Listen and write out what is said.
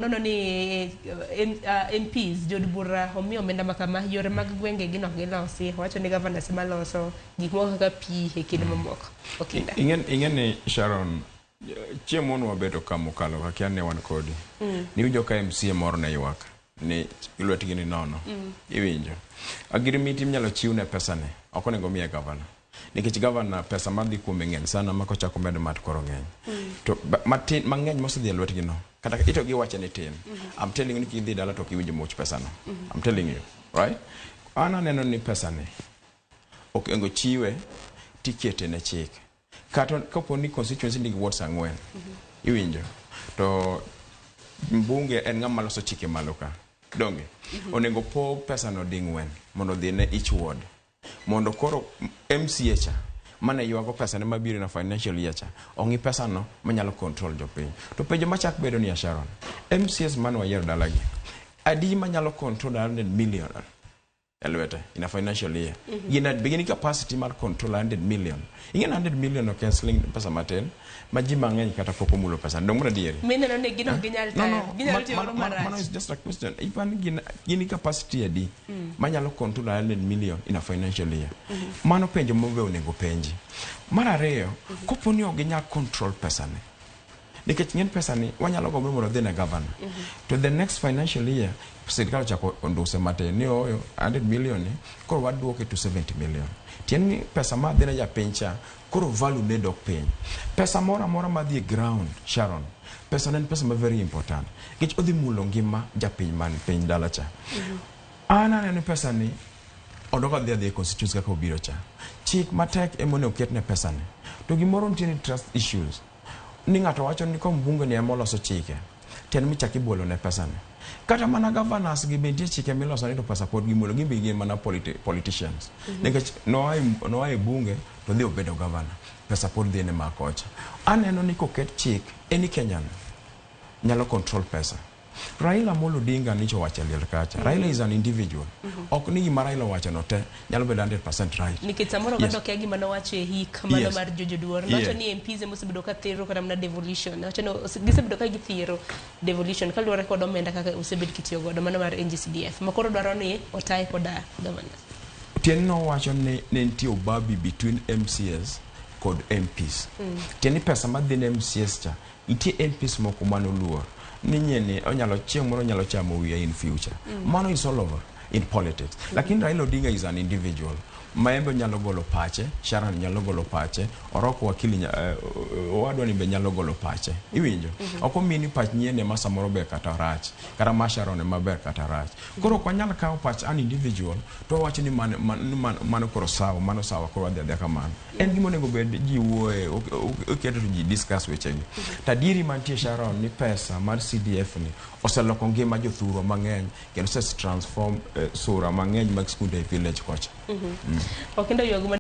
Nono ni MPs jod bura omiyo omenda makama yore mag gwenge gino gilosi wacho ni governor sema loso gik moko kaka pi e kinde mamoko okinda ingen ni Sharon chiemo no wabedo kamo kalo kaka ne wan kodi ni winjo ka MCA moro ne ywak ni ilwet gini nono iwinjo agrimiti mnyalo chiw ne pesa ne ok onego miye governor nikech governor pesa madhi kuom ng'eny sana mako chako medo mat koro ng'eny to matin mang'eny mosedhi lwet gino kata ito gi wache ni tin I'm telling you ni kidhi dala to kiwinjo much pesa no I'm telling you right ana neno ni pesa ne ok engo chiwe tikete ne chik kata kapo ni constituency nigi wards ang'wen iwinjo to mbunge en ng'ama loso chike maloka donge onego po pesa no ding'wen mondo dhi ne each ward mondo koro MCA cha mane yuago pesa ne mabiro na financial year cha ongi pesa no manyalo control jopiny to penjo machak bedo ni Sharon MCAs man wayiero dalagi adi manyalo control 100 million elwete in a financial year gina beginning capacity mar control 100 million ingen 100 million no canceling pesa matin maji mang'eny kata poko mulo pesa ndo muna dieri mineno ne gino ginyal tayo ginyal tiyo marach no it's just a question ipan gini capacity adi manyalo control 100 million in a financial year mano penjo mobe onego penji mara ariyo koponi oginya control pesa ne nikech ng'en pesa ni wanyalo go mondo dhi na governor to the next financial year sirkal chako onduse matin ni oyo 100 million koro waduoke to 70 million tieni pesa ma dhi na japiny cha koro value ne dok piny pesa mora madhi ground Sharon pesa nen pesa ma very important nikech odhi mulo ngima japiny man piny dala cha ana neno pesa ni odoka dhi constituency kaka obiro cha chik matek emone oketne pesa ni to gimoro ntieni trust issues ni ng'ato wacho ni kom bunge ni emoloso chike ten michaki bolo ne pesa ne kata mana governors gi bentie chike miloso ni to pesa pod gimulo gi mana politicians nikech no ai bunge to dhi obedo governor pesa pod dhi ne makocha aneno ni koket chik any Kenyan nyalo control pesa Raila Amolo Odinga nicho wacha liel kacha Raila is an individual ok ni gima Raila wacha no te nyalo bedo 100% right nikech samoro gado ke gima no wache hik mano mar jojo duor wacho ni MPs mosebedo ka thiro kata na devolution wacho no gisebedo ka githiro devolution kaluwore kod omenda kaka osebed kitiyo godo mano mar NGCDF makoro dwaro ni otai koda governors tien no wacho ni nitie obabi between MCS kod MPs tieni pesa madhi ne MCS cha itie MPs moko manoluor ninyeni onyalo chieng moro nyalo chamo wiya in future mano is all over in politics lakini Raila Odinga is an individual maembe nyalo golo pache Sharon nyalo golo pache oroko wakili wadwa ni be nyalo golo pache iwinjo oko mini pach nyene ma samoro be kata rach kata ma Sharon maber kata rach koro kwa nyalo kawo pach an individual to wacho ni mano koro sawa mano sawa koro adhi kamano en gimo nego bed jiwoe oketo ji discuss weche gi tadiri mantie Sharon ni pesa mar CDF ni oseloko ngima jothuro mang'eny kendo se transform sura mang'eny mag skunde e village kocha okindo yuago